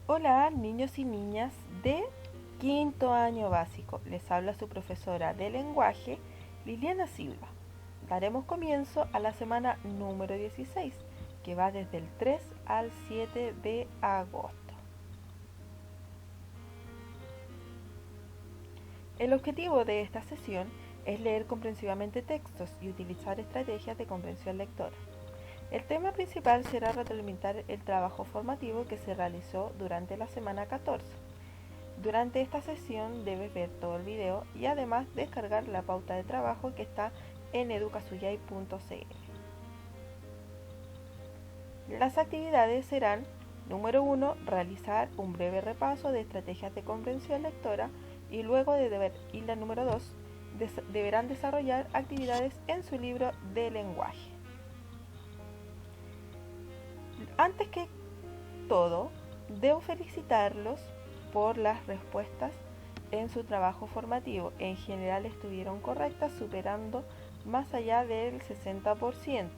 Hola, niños y niñas de quinto año básico. Les habla su profesora de lenguaje, Liliana Silva. Daremos comienzo a la semana número 16, que va desde el 3 al 7 de agosto. El objetivo de esta sesión es leer comprensivamente textos y utilizar estrategias de comprensión lectora. El tema principal será retroalimentar el trabajo formativo que se realizó durante la semana 14. Durante esta sesión debes ver todo el video y además descargar la pauta de trabajo que está en educasuyay.cl. Las actividades serán: número 1, realizar un breve repaso de estrategias de comprensión lectora y luego y la número 2, deberán desarrollar actividades en su libro de lenguaje. Antes que todo, debo felicitarlos por las respuestas en su trabajo formativo. En general estuvieron correctas, superando más allá del 60%.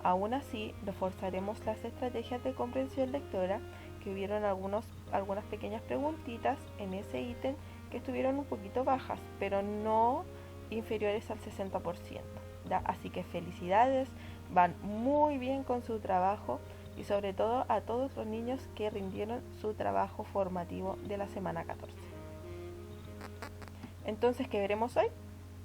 Aún así, reforzaremos las estrategias de comprensión lectora, que hubieron algunas pequeñas preguntitas en ese ítem que estuvieron un poquito bajas, pero no inferiores al 60%. ¿Ya? Así que felicidades, van muy bien con su trabajo y sobre todo a todos los niños que rindieron su trabajo formativo de la semana 14. Entonces, ¿qué veremos hoy?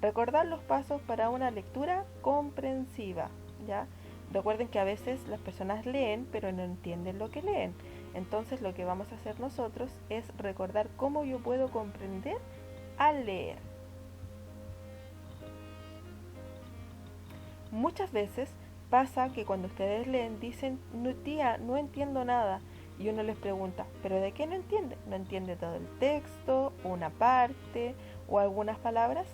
Recordar los pasos para una lectura comprensiva, ¿ya? Recuerden que a veces las personas leen, pero no entienden lo que leen. Entonces, lo que vamos a hacer nosotros es recordar cómo yo puedo comprender al leer. Muchas veces pasa que cuando ustedes leen dicen: no, tía, no entiendo nada. Y uno les pregunta: ¿pero de qué no entiende? ¿No entiende todo el texto, una parte o algunas palabras?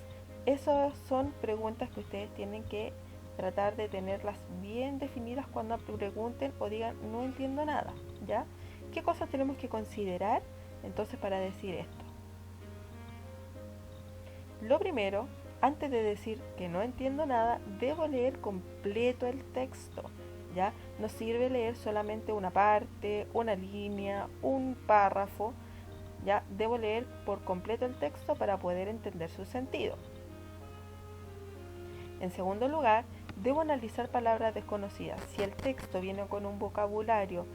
Esas son preguntas que ustedes tienen que tratar de tenerlas bien definidas cuando pregunten o digan: no entiendo nada, ¿ya? ¿Qué cosas tenemos que considerar entonces para decir esto? Lo primero, antes de decir que no entiendo nada, debo leer completo el texto, ¿ya? No sirve leer solamente una parte, una línea, un párrafo, ¿ya? Debo leer por completo el texto para poder entender su sentido. En segundo lugar, debo analizar palabras desconocidas. Si el texto viene con un vocabulario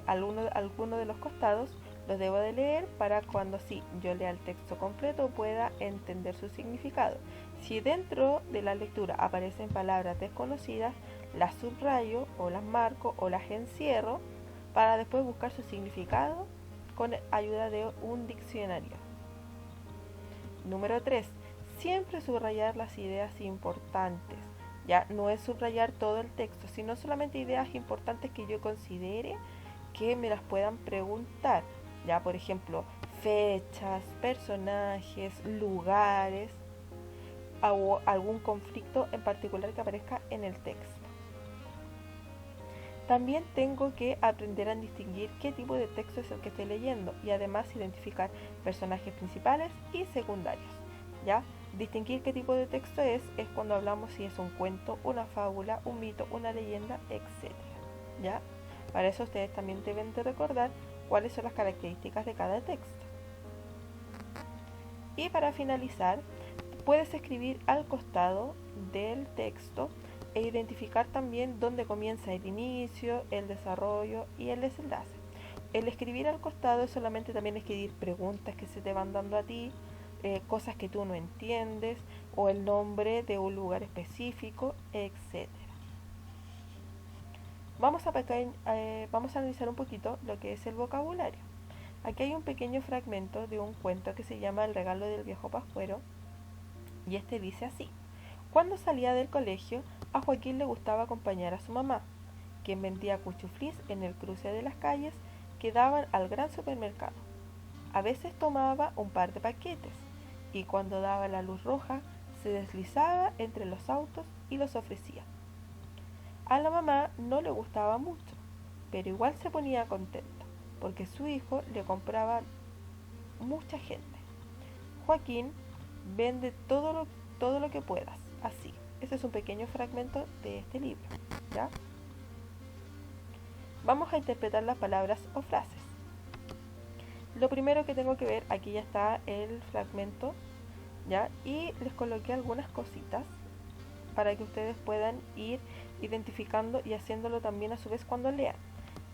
alguno de los costados, los debo de leer para cuando sí yo lea el texto completo pueda entender su significado. Si dentro de la lectura aparecen palabras desconocidas, las subrayo o las marco o las encierro para después buscar su significado con ayuda de un diccionario. Número 3. Siempre subrayar las ideas importantes. Ya no es subrayar todo el texto, sino solamente ideas importantes que yo considere que me las puedan preguntar. Ya, por ejemplo, fechas, personajes, lugares o algún conflicto en particular que aparezca en el texto. También tengo que aprender a distinguir qué tipo de texto es el que estoy leyendo y además identificar personajes principales y secundarios. ¿Ya? Distinguir qué tipo de texto es cuando hablamos si es un cuento, una fábula, un mito, una leyenda, etc. ¿Ya? Para eso ustedes también deben de recordar cuáles son las características de cada texto. Y para finalizar, puedes escribir al costado del texto e identificar también dónde comienza el inicio, el desarrollo y el desenlace. El escribir al costado es solamente también escribir preguntas que se te van dando a ti, cosas que tú no entiendes o el nombre de un lugar específico, etc. Vamos a analizar un poquito lo que es el vocabulario. Aquí hay un pequeño fragmento de un cuento que se llama El regalo del viejo pascuero y este dice así: cuando salía del colegio, a Joaquín le gustaba acompañar a su mamá, quien vendía cuchuflís en el cruce de las calles que daban al gran supermercado. A veces tomaba un par de paquetes y cuando daba la luz roja se deslizaba entre los autos y los ofrecía. A la mamá no le gustaba mucho, pero igual se ponía contenta porque su hijo le compraba mucha gente. Joaquín vende todo lo que puedas, así. Ese es un pequeño fragmento de este libro, ¿ya? Vamos a interpretar las palabras o frases. Lo primero que tengo que ver, aquí ya está el fragmento, ¿ya? Y les coloqué algunas cositas para que ustedes puedan ir identificando y haciéndolo también a su vez cuando lean.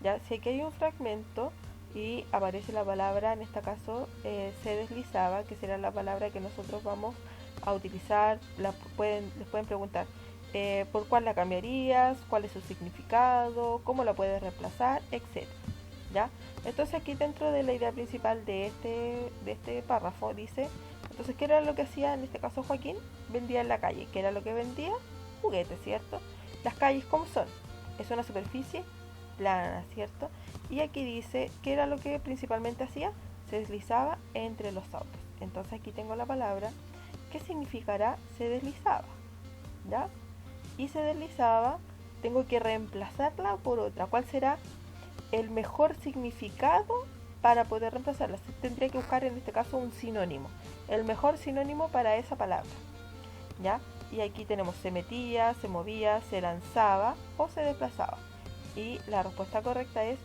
Ya, si aquí hay un fragmento y aparece la palabra, en este caso se deslizaba, que será la palabra que nosotros vamos a utilizar, les pueden preguntar por cuál la cambiarías, cuál es su significado, cómo la puedes reemplazar, etc. ¿Ya? Entonces aquí dentro de la idea principal de este párrafo dice, entonces, ¿qué era lo que hacía en este caso Joaquín? Vendía en la calle. ¿Qué era lo que vendía? Juguetes, ¿cierto? Las calles, ¿cómo son? Es una superficie plana, ¿cierto? Y aquí dice, ¿qué era lo que principalmente hacía? Se deslizaba entre los autos. Entonces aquí tengo la palabra, ¿qué significará se deslizaba? ¿Ya? Y se deslizaba, tengo que reemplazarla por otra. ¿Cuál será el mejor significado para poder reemplazarla? Tendría que buscar en este caso un sinónimo, el mejor sinónimo para esa palabra, ¿ya? Y aquí tenemos se metía, se movía, se lanzaba o se desplazaba. Y la respuesta correcta es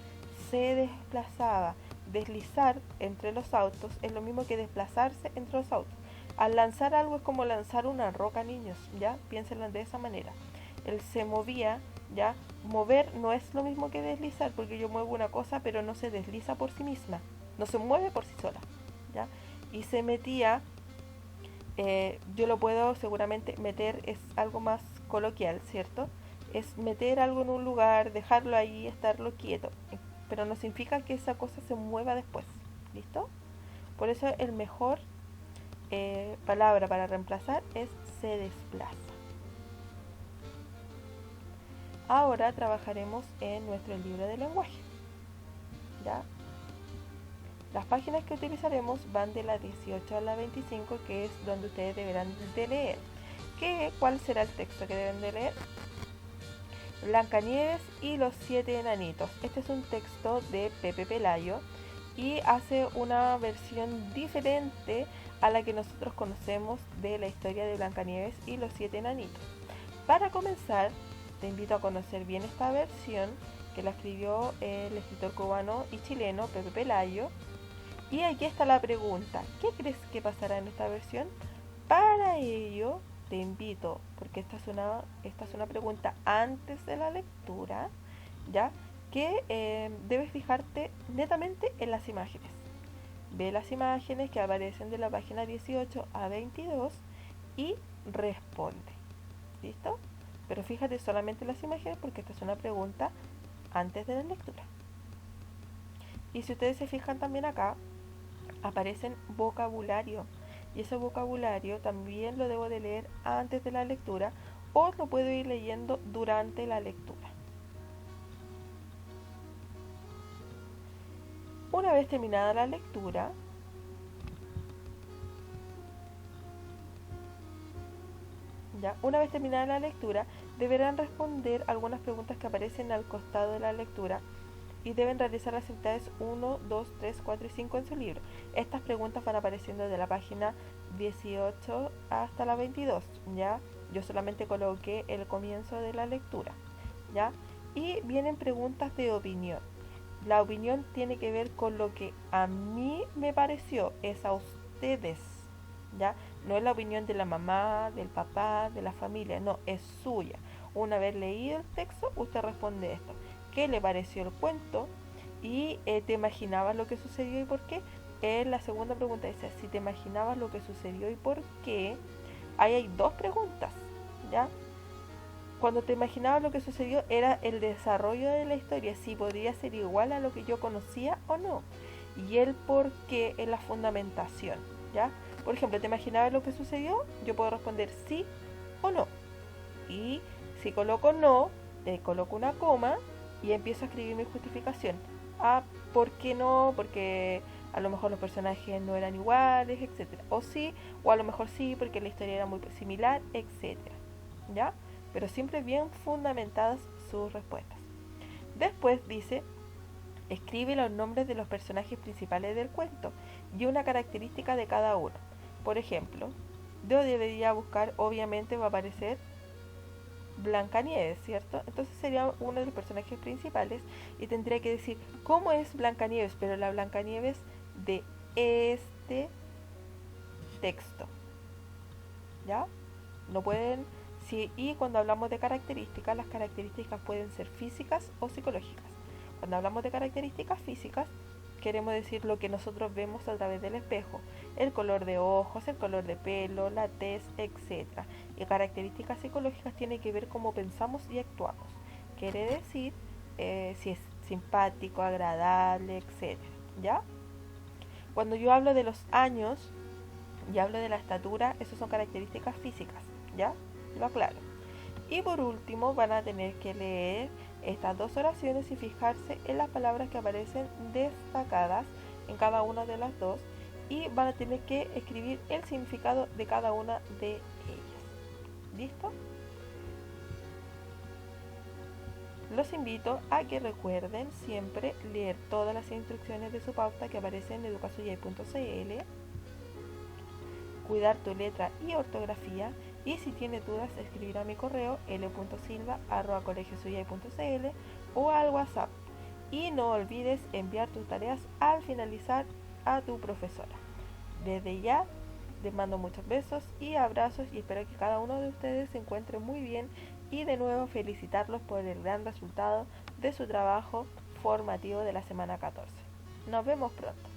se desplazaba. Deslizar entre los autos es lo mismo que desplazarse entre los autos. Al lanzar algo es como lanzar una roca, niños, ¿ya? Piénsenlo de esa manera. El se movía, ¿ya? Mover no es lo mismo que deslizar, porque yo muevo una cosa, pero no se desliza por sí misma, no se mueve por sí sola, ¿ya? Y se metía, yo lo puedo seguramente meter, es algo más coloquial, ¿cierto? Es meter algo en un lugar, dejarlo ahí, estarlo quieto, pero no significa que esa cosa se mueva después, ¿listo? Por eso el mejor palabra para reemplazar es se desplaza. Ahora trabajaremos en nuestro libro de lenguaje, ¿ya? Las páginas que utilizaremos van de la 18 a la 25, que es donde ustedes deberán de leer. ¿Cuál será el texto que deben de leer? Blancanieves y los 7 enanitos. Este es un texto de Pepe Pelayo y hace una versión diferente a la que nosotros conocemos de la historia de Blancanieves y los 7 enanitos. Para comenzar, te invito a conocer bien esta versión que la escribió el escritor cubano y chileno Pepe Pelayo. Y aquí está la pregunta, ¿qué crees que pasará en esta versión? Para ello te invito, porque esta es una pregunta antes de la lectura, ¿ya? Que debes fijarte netamente en las imágenes. Ve las imágenes que aparecen de la página 18 a 22 y responde. ¿Listo? Pero fíjate solamente en las imágenes porque esta es una pregunta antes de la lectura. Y si ustedes se fijan también acá, aparecen vocabulario. Y ese vocabulario también lo debo de leer antes de la lectura o lo puedo ir leyendo durante la lectura. Una vez terminada la lectura, deberán responder algunas preguntas que aparecen al costado de la lectura y deben realizar las actividades 1, 2, 3, 4 y 5 en su libro. Estas preguntas van apareciendo de la página 18 hasta la 22, ¿ya? Yo solamente coloqué el comienzo de la lectura, ¿ya? Y vienen preguntas de opinión. La opinión tiene que ver con lo que a mí me pareció, es a ustedes, ¿ya? No es la opinión de la mamá, del papá, de la familia, no, es suya. Una vez leído el texto, usted responde esto. ¿Qué le pareció el cuento? Y te imaginabas lo que sucedió y por qué. La segunda pregunta dice, si te imaginabas lo que sucedió y por qué, ahí hay dos preguntas, ¿ya? Cuando te imaginabas lo que sucedió era el desarrollo de la historia, si podría ser igual a lo que yo conocía o no. Y el por qué es la fundamentación, ¿ya? Por ejemplo, ¿te imaginabas lo que sucedió? Yo puedo responder sí o no. Y si coloco no, le coloco una coma y empiezo a escribir mi justificación. ¿Por qué no? Porque a lo mejor los personajes no eran iguales, etcétera. O sí, o a lo mejor sí, porque la historia era muy similar, etcétera. ¿Ya? Pero siempre bien fundamentadas sus respuestas. Después dice, escribe los nombres de los personajes principales del cuento y una característica de cada uno. Por ejemplo, yo debería buscar, obviamente va a aparecer Blancanieves, ¿cierto? Entonces sería uno de los personajes principales y tendría que decir cómo es Blancanieves, pero la Blancanieves de este texto. ¿Ya? No pueden, sí, y cuando hablamos de características, las características pueden ser físicas o psicológicas. Cuando hablamos de características físicas, queremos decir lo que nosotros vemos a través del espejo, el color de ojos, el color de pelo, la tez, etc. Y características psicológicas tienen que ver cómo pensamos y actuamos. Quiere decir si es simpático, agradable, etc. ¿Ya? Cuando yo hablo de los años y hablo de la estatura, esas son características físicas. ¿Ya? Lo aclaro. Y por último van a tener que leer estas dos oraciones y fijarse en las palabras que aparecen destacadas en cada una de las dos y van a tener que escribir el significado de cada una de ellas. ¿Listo? Los invito a que recuerden siempre leer todas las instrucciones de su pauta que aparecen en educasuyay.cl, cuidar tu letra y ortografía, y si tiene dudas escribir a mi correo l.silva@colegiosuyay.cl o al WhatsApp. Y no olvides enviar tus tareas al finalizar a tu profesora. Desde ya les mando muchos besos y abrazos y espero que cada uno de ustedes se encuentre muy bien y de nuevo felicitarlos por el gran resultado de su trabajo formativo de la semana 14. Nos vemos pronto.